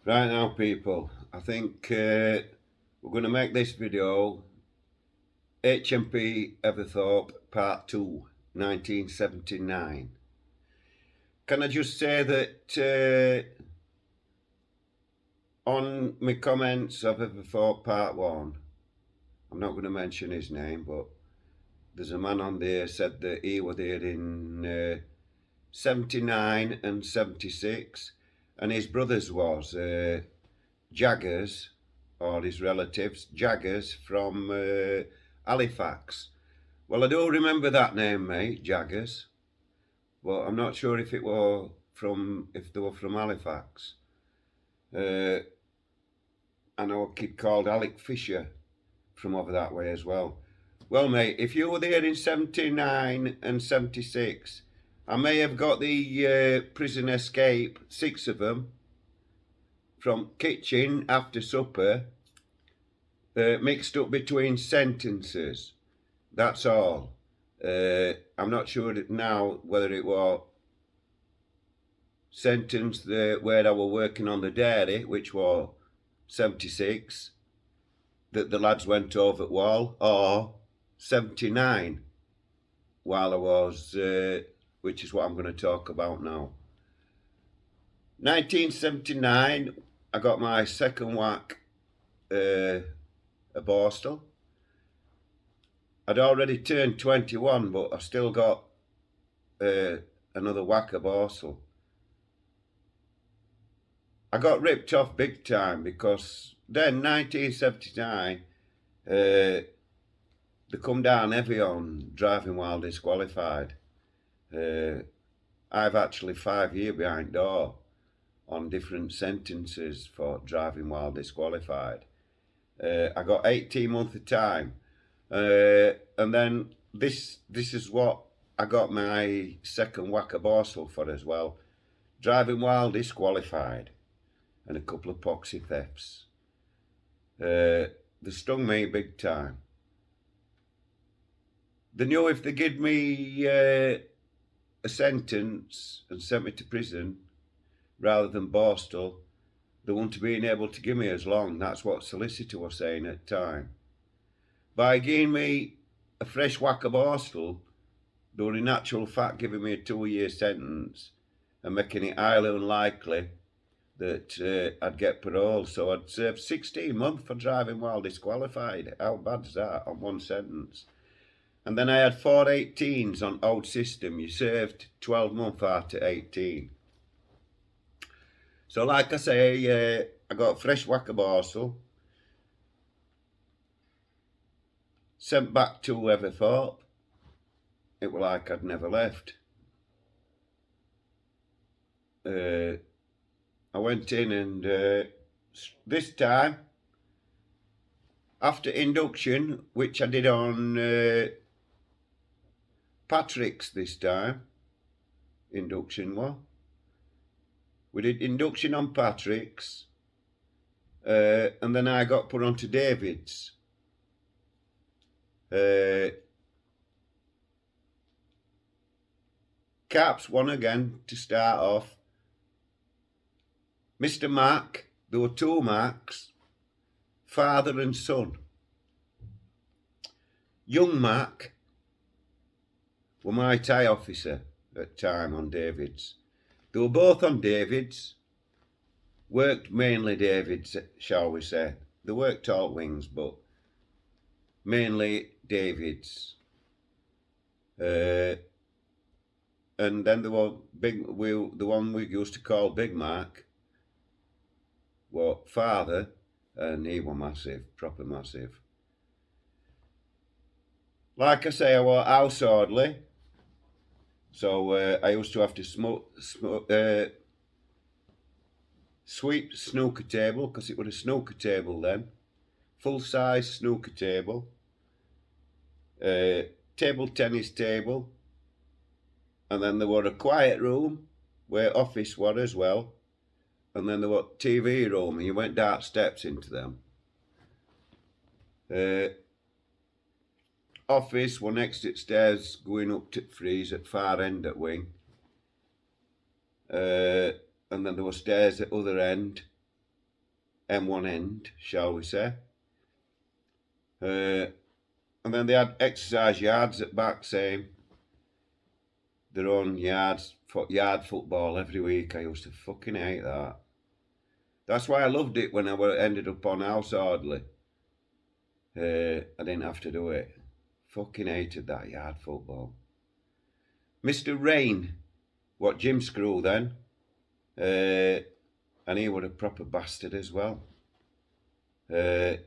Right now, people, I think we're going to make this video HMP Everthorpe Part 2, 1979. Can I just say that on my comments of Everthorpe Part 1, I'm not going to mention his name, but there's a man on there said that he was there in 79 and 76, and his brothers was Jaggers, or his relatives, Jaggers from Halifax. Well, I do remember that name, mate, Jaggers, but I'm not sure if they were from Halifax. I know a kid called Alec Fisher from over that way as well. Well, mate, if you were there in 79 and 76, I may have got the prison escape, 6 of them, from kitchen after supper, mixed up between sentences. That's all. I'm not sure now whether it was sentence where I was working on the dairy, which was 76, that the lads went over at wall, or 79 while I was, which is what I'm going to talk about now. 1979, I got my second whack at Borstal. I'd already turned 21, but I still got another whack at Borstal. I got ripped off big time because then 1979, they come down heavy on driving while disqualified. I've actually 5 years behind door on different sentences for driving while disqualified. I got 18 months of time, and then this is what I got my second whack of Borstal for as well. Driving while disqualified and a couple of poxy thefts. They stung me big time. They knew if they give me a sentence and sent me to prison rather than Borstal, they wouldn't have been able to give me as long. That's what solicitor was saying at the time. By giving me a fresh whack of Borstal, they were in actual fact giving me a 2-year sentence and making it highly unlikely that I'd get parole. So I'd served 16 months for driving while disqualified. How bad's that on one sentence? And then I had 4 18s on old system. You served 12 months after 18. So like I say, I got fresh whack of Borstal, sent back to Everthorpe. It was like I'd never left. I went in and this time, after induction, which I did on Patrick's this time, induction was. We did induction on Patrick's, and then I got put onto David's. Caps won again to start off. Mr. Mac, there were 2 Macs, father and son. Young Mac were my tie officer at time on David's. They were both on David's, worked mainly David's, shall we say. They worked all wings, but mainly David's. And then there was the one we used to call Big Mac, was father, and he was massive, proper massive. Like I say, I was house orderly, so I used to have to sweep the snooker table, because it was a snooker table then, full-size snooker table, table tennis table, and then there was a quiet room where office was as well, and then there was TV room, and you went dark steps into them. Office was next to stairs going up to freeze at far end at wing. And then there were stairs at other end. M1 end, shall we say. And then they had exercise yards at back, same. Their own yard football every week. I used to fucking hate that. That's why I loved it when I ended up on house hardly. I didn't have to do it. Fucking hated that yard football. Mr. Rain, what Jim Screw then, and he was a proper bastard as well. I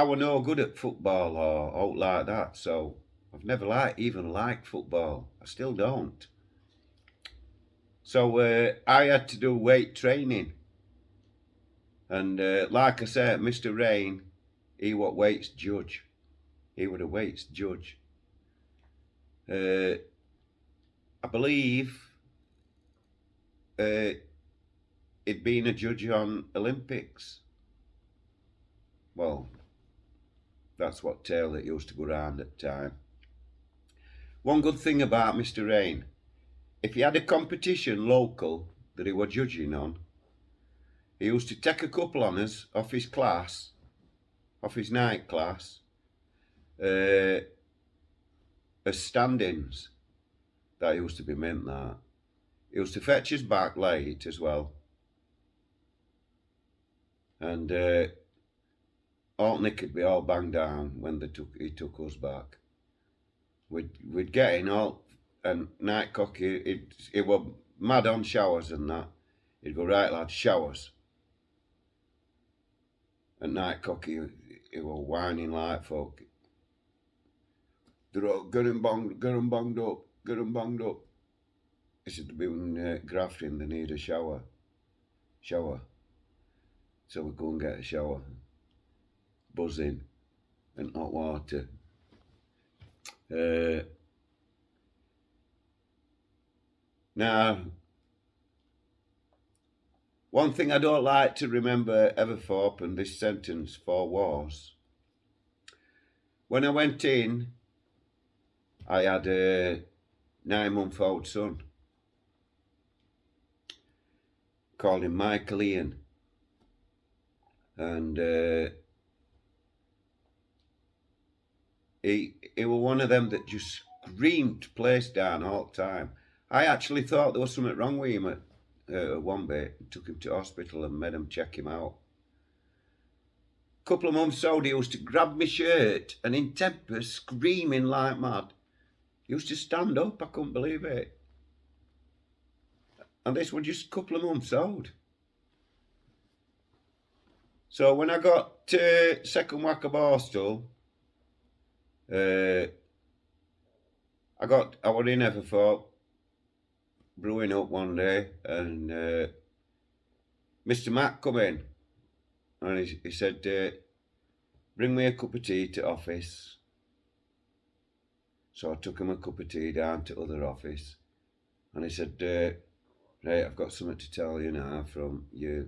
were no good at football or out like that, so I've never even liked football. I still don't. So I had to do weight training. And like I said, Mr. Rain, he what weights judge. He would a weights judge. I believe he'd been a judge on Olympics. Well, that's what tale that used to go round at the time. One good thing about Mr. Rain, if he had a competition local that he were judging on, he used to take a couple on us off his class, off his night class, as stand-ins. That used to be meant that. He used to fetch us back late as well. And Alt Nick would be all banged down when he took us back. We'd get in all, and Night Cocky, he was mad on showers and that. He'd go, right lad, showers. And Night Cocky, he was whining like folk. They're all, get him banged up. He said, they've been grafting, they need a shower. So we go and get a shower. Buzzing and hot water. Now, one thing I don't like to remember Everthorpe and this sentence for was, when I went in, I had a 9-month-old son. Called him Michael Ian. And he was one of them that just screamed place down all the time. I actually thought there was something wrong with him at one bit. Took him to hospital and made him check him out. Couple of months old, he used to grab my shirt and in temper, screaming like mad. He used to stand up, I couldn't believe it. And this was just a couple of months old. So when I got to second whack of Borstal, I was in Everthorpe, brewing up one day, and Mr. Matt come in, and he said, bring me a cup of tea to office. So I took him a cup of tea down to other office, and he said, right, I've got something to tell you now from your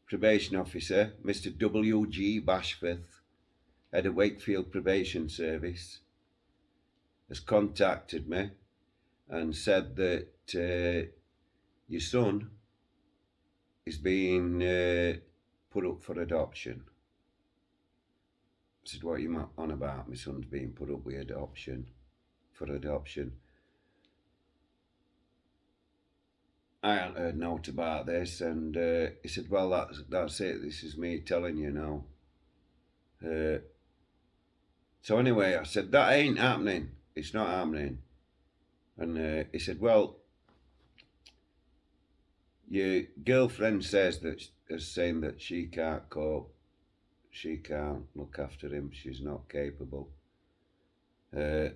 probation officer, Mr. W.G. Bashforth, head of Wakefield Probation Service, has contacted me and said that your son is being put up for adoption. I said, what are you on about? My son's being put up with for adoption. I hadn't heard naught about this, and he said, well, that's it, this is me telling you now. So anyway, I said, that ain't happening, it's not happening. And he said, well, your girlfriend is saying that she can't cope, she can't look after him, she's not capable. So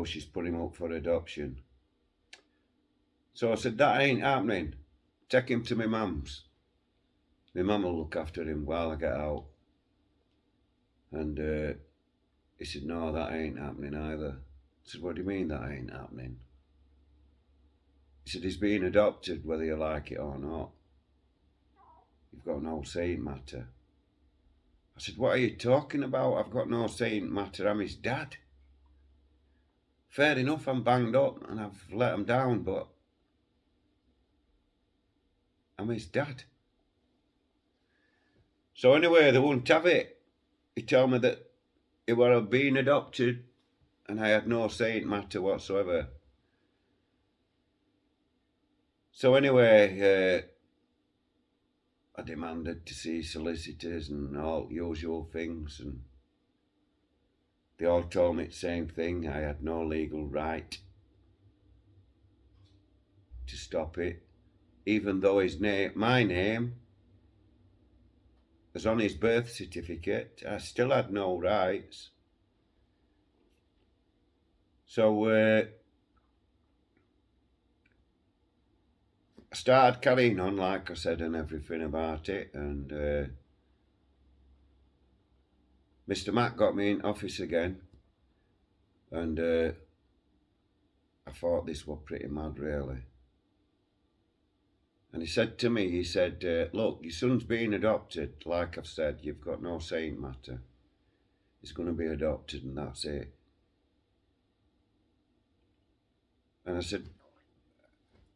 she's put him up for adoption. So I said, that ain't happening. Take him to my mum's. My mum will look after him while I get out. And he said, no, that ain't happening either. I said, what do you mean that ain't happening? He said, he's being adopted whether you like it or not. You've got no say in matter. I said, what are you talking about? I've got no say in matter, I'm his dad. Fair enough, I'm banged up and I've let him down, but I'm his dad. So anyway, they wouldn't have it. He told me that he were being adopted and I had no say in the matter whatsoever. So anyway, I demanded to see solicitors and all usual things, and they all told me the same thing. I had no legal right to stop it, even though my name was on his birth certificate. I still had no rights. So I started carrying on, like I said, and everything about it. And Mr. Mac got me in office again, and I thought this was pretty mad, really. And he said to me, look, your son's being adopted. Like I've said, you've got no say in matter. He's going to be adopted and that's it. And I said,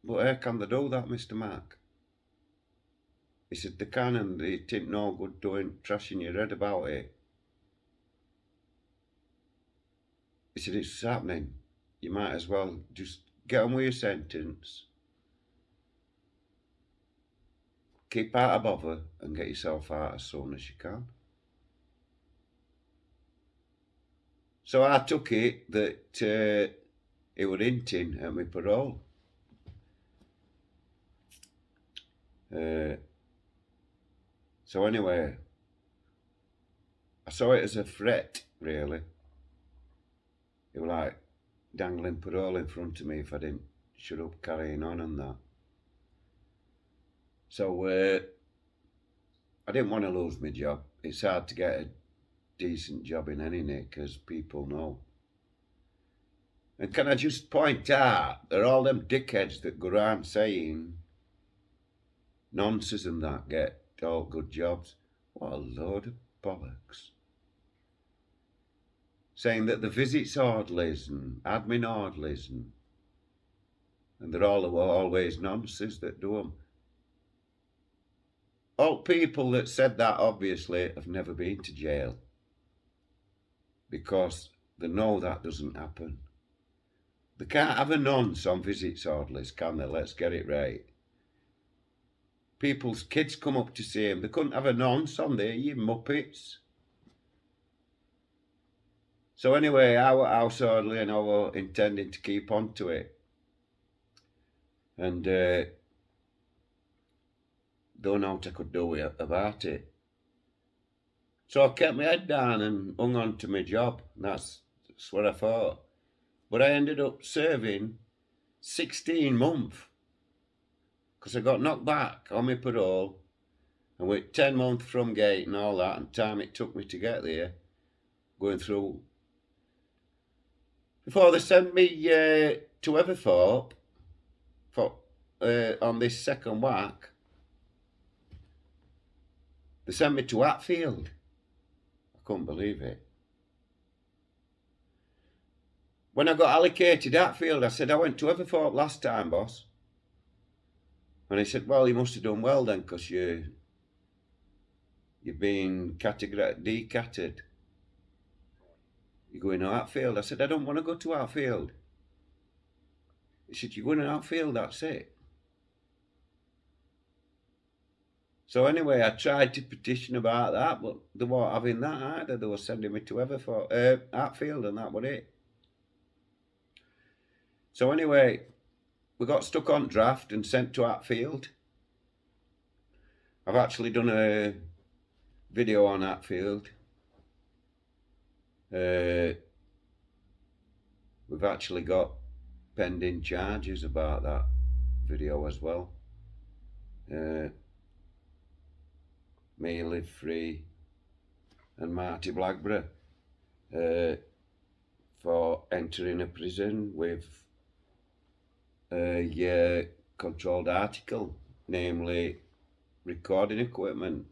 but how can they do that, Mr. Mac? He said, they can, and it ain't no good trashing your head about it. He said, it's happening. You might as well just get on with your sentence. Keep out of bother and get yourself out as soon as you can. So I took it that he were hinting at my parole. So anyway, I saw it as a threat, really. It was like dangling parole in front of me if I didn't shut up carrying on and that. So I didn't want to lose my job. It's hard to get a decent job in any nick, as people know. And can I just point out, there are all them dickheads that go around saying nonsense and that get all good jobs. What a load of bollocks. Saying that the visits orderlies and admin orderlies and they're all always nonsense that do them. All people that said that obviously have never been to jail because they know that doesn't happen. They can't have a nonce on visits orderlies, can they? Let's get it right. People's kids come up to see them. They couldn't have a nonce on there, you muppets. So anyway, I were house orderly and I were intending to keep on to it. And don't know what I could do about it. So I kept my head down and hung on to my job. That's what I thought. But I ended up serving 16 months because I got knocked back on my parole and with 10 months from gate and all that and time it took me to get there, going through. Before they sent me to Everthorpe on this second whack, they sent me to Hatfield. I couldn't believe it. When I got allocated Hatfield, I said, I went to Everthorpe last time, boss. And he said, well, you must have done well then, because you've been decatted. You're going to Hatfield. I said, I don't want to go to Hatfield. He said, you're going to Hatfield, that's it. So anyway, I tried to petition about that, but they weren't having that either. They were sending me to Hatfield, and that was it. So anyway, we got stuck on draft and sent to Hatfield. I've actually done a video on Hatfield. We've actually got pending charges about that video as well. Me, Live Free and Marty Blackburn for entering a prison with a controlled article, namely recording equipment.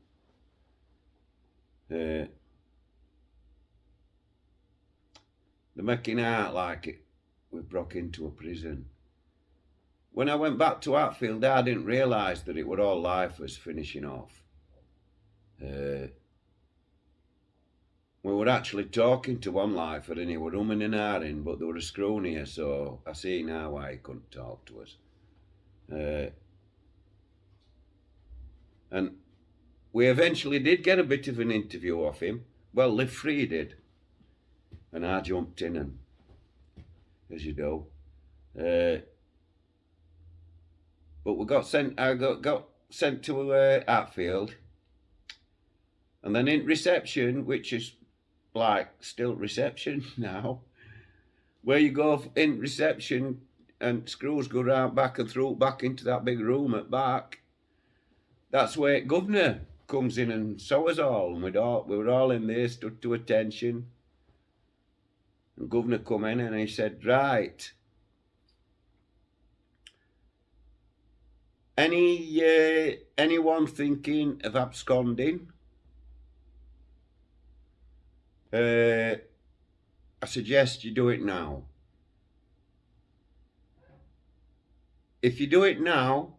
They're making out like we broke into a prison. when I went back to Hatfield, I didn't realise that it were all lifers finishing off. We were actually talking to one lifer and he were umming and ahhing, but there were a screw near, so I see now why he couldn't talk to us. And we eventually did get a bit of an interview off him. Well, Live Free did. And I jumped in, and as you do. But we got sent. I got sent to Hatfield, and then in reception, which is like still reception now, where you go in reception and screws go round back and through back into that big room at back. That's where governor comes in and saw us all, and we were all in there, stood to attention. And governor come in and he said, right, anyone thinking of absconding? I suggest you do it now. If you do it now,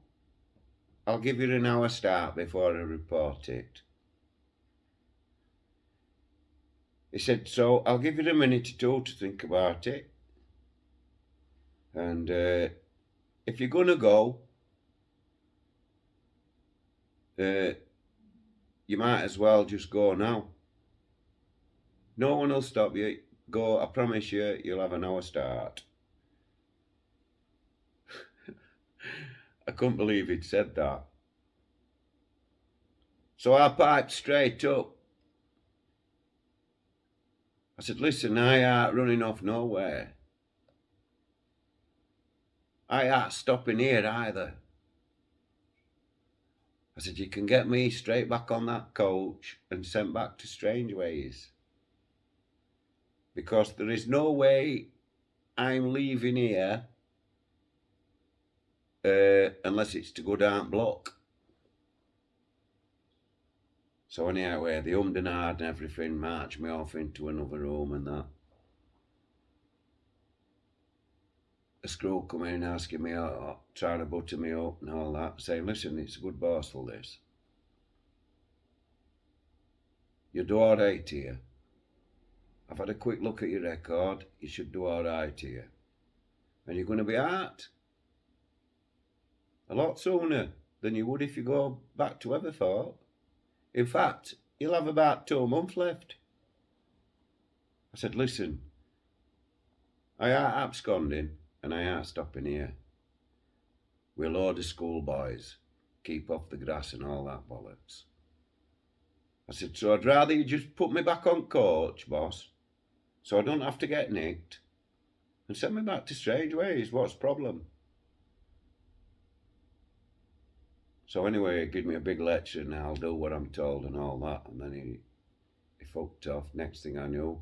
I'll give you an hour start before I report it. He said, so I'll give you a minute or two to think about it. And if you're going to go, you might as well just go now. No one will stop you. Go, I promise you, you'll have an hour start. I couldn't believe he'd said that. So I piped straight up. I said, listen, I ain't running off nowhere. I ain't stopping here either. I said, you can get me straight back on that coach and sent back to Strangeways. Because there is no way I'm leaving here unless it's to go down block. So anyhow, they ummed and ahed and everything, marched me off into another room and that. A screw come in asking me, trying to butter me up and all that, saying, listen, it's a good borstal this. You do all right here. I've had a quick look at your record, you should do all right here. And you're going to be out a lot sooner than you would if you go back to everthorpe. In fact, you'll have about 2 months left. I said, listen, I ain't absconding and I ain't stopping here. We're a load of schoolboys, keep off the grass and all that bollocks. I said, so I'd rather you just put me back on coach, boss, so I don't have to get nicked, and send me back to Strangeways. What's the problem? So anyway, he gave me a big lecture and I'll do what I'm told and all that. And then he fucked off. Next thing I knew,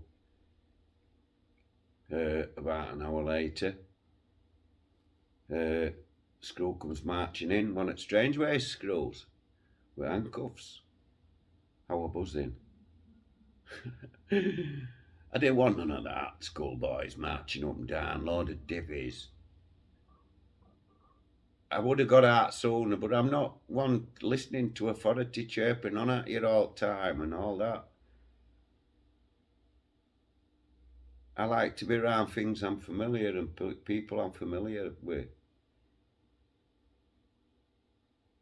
about an hour later, screw comes marching in, one at Strangeways screws, with handcuffs. I was buzzing. I didn't want none of that, schoolboys marching up and down, load of divvies. I would have got out sooner, but I'm not one listening to authority chirping on at you all the time and all that. I like to be around things I'm familiar and people I'm familiar with.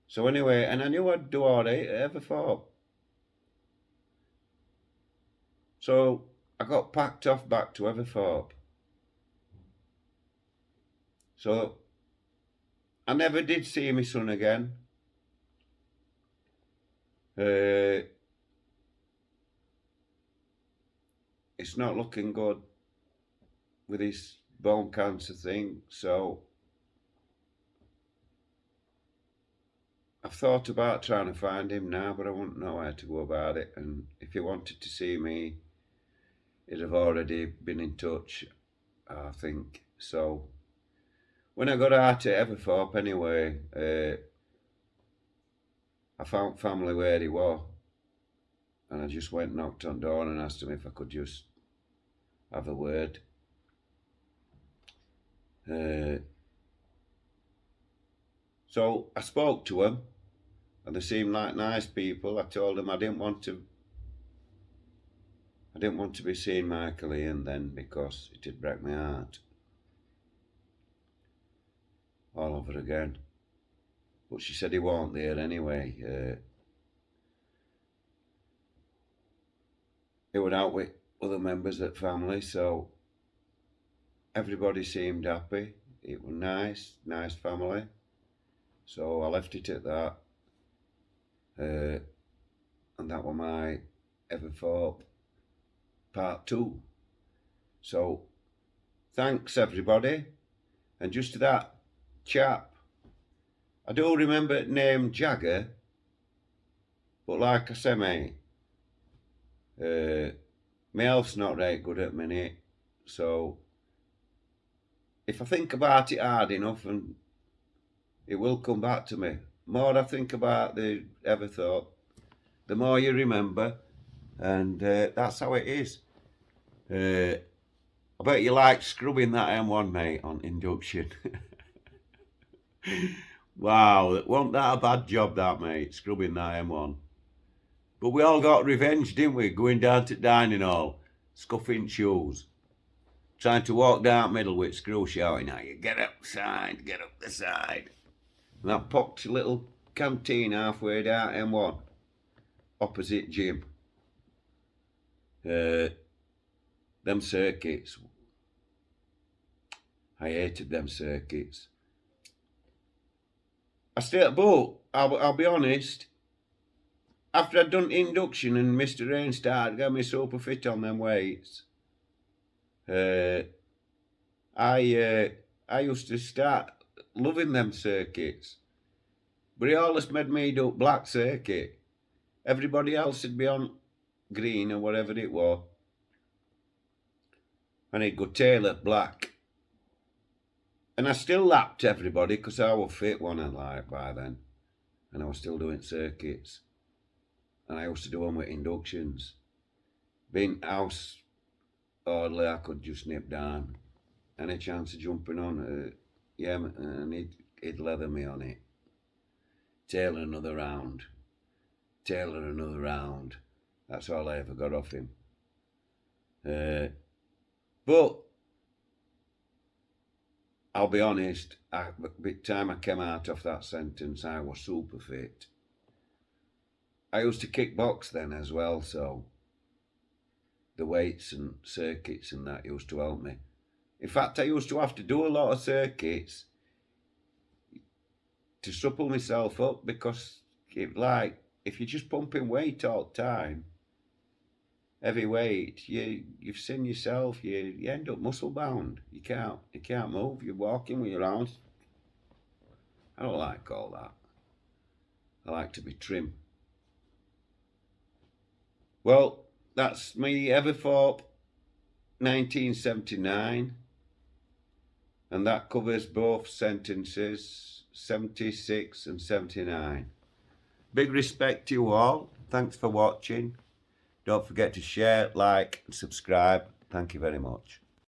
So anyway, and I knew I'd do all right at everthorpe. So I got packed off back to everthorpe. So I never did see my son again. It's not looking good with his bone cancer thing, so I've thought about trying to find him now, but I wouldn't know how to go about it. And if he wanted to see me, he'd have already been in touch, I think. So when I got out at everthorpe anyway, I found family where he was, and I just went, knocked on the door and asked him if I could just have a word. So I spoke to them, and they seemed like nice people. I told them I didn't want to be seeing Michael Ian then, because it'd break my heart all over again. But she said he weren't there anyway. He went out with other members of the family, so everybody seemed happy. It was nice family. So I left it at that. And that was my everthorpe part 2. So thanks everybody. And just to that chap, I do remember the name Jagger, but like I say, mate, my health's not right good at the minute, so if I think about it hard enough, and it will come back to me. The more I think about the everthorpe, the more you remember, and that's how it is. I bet you like scrubbing that M1, mate, on induction. Wow, wasn't that a bad job, that, mate, scrubbing that M1? But we all got revenge, didn't we? Going down to dining hall, scuffing shoes, trying to walk down middle with Screw shouting at you, get up the side. And I popped a little canteen halfway down M1, opposite gym. Them circuits. I hated them circuits. But I'll be honest, after I'd done induction and Mr. Rainstar got me super fit on them weights, I used to start loving them circuits. But he always made me do black circuit. Everybody else would be on green or whatever it was, and he'd go tailor black. And I still lapped everybody because I was fit, one and like by then, and I was still doing circuits. And I used to do them with inductions. Being house orderly, I could just nip down. Any chance of jumping on, yeah, and he'd leather me on it. Tailor another round. That's all I ever got off him. But I'll be honest, by the time I came out of that sentence, I was super fit. I used to kickbox then as well, so the weights and circuits and that used to help me. In fact, I used to have to do a lot of circuits to supple myself up, because if you're just pumping weight all the time, heavy weight, you've seen yourself, you end up muscle bound. You can't move. You're walking with your arms. I don't like all that. I like to be trim. Well, that's me, everthorpe 1979, and that covers both sentences 76 and 79. Big respect to you all. Thanks for watching. Don't forget to share, like and subscribe. Thank you very much.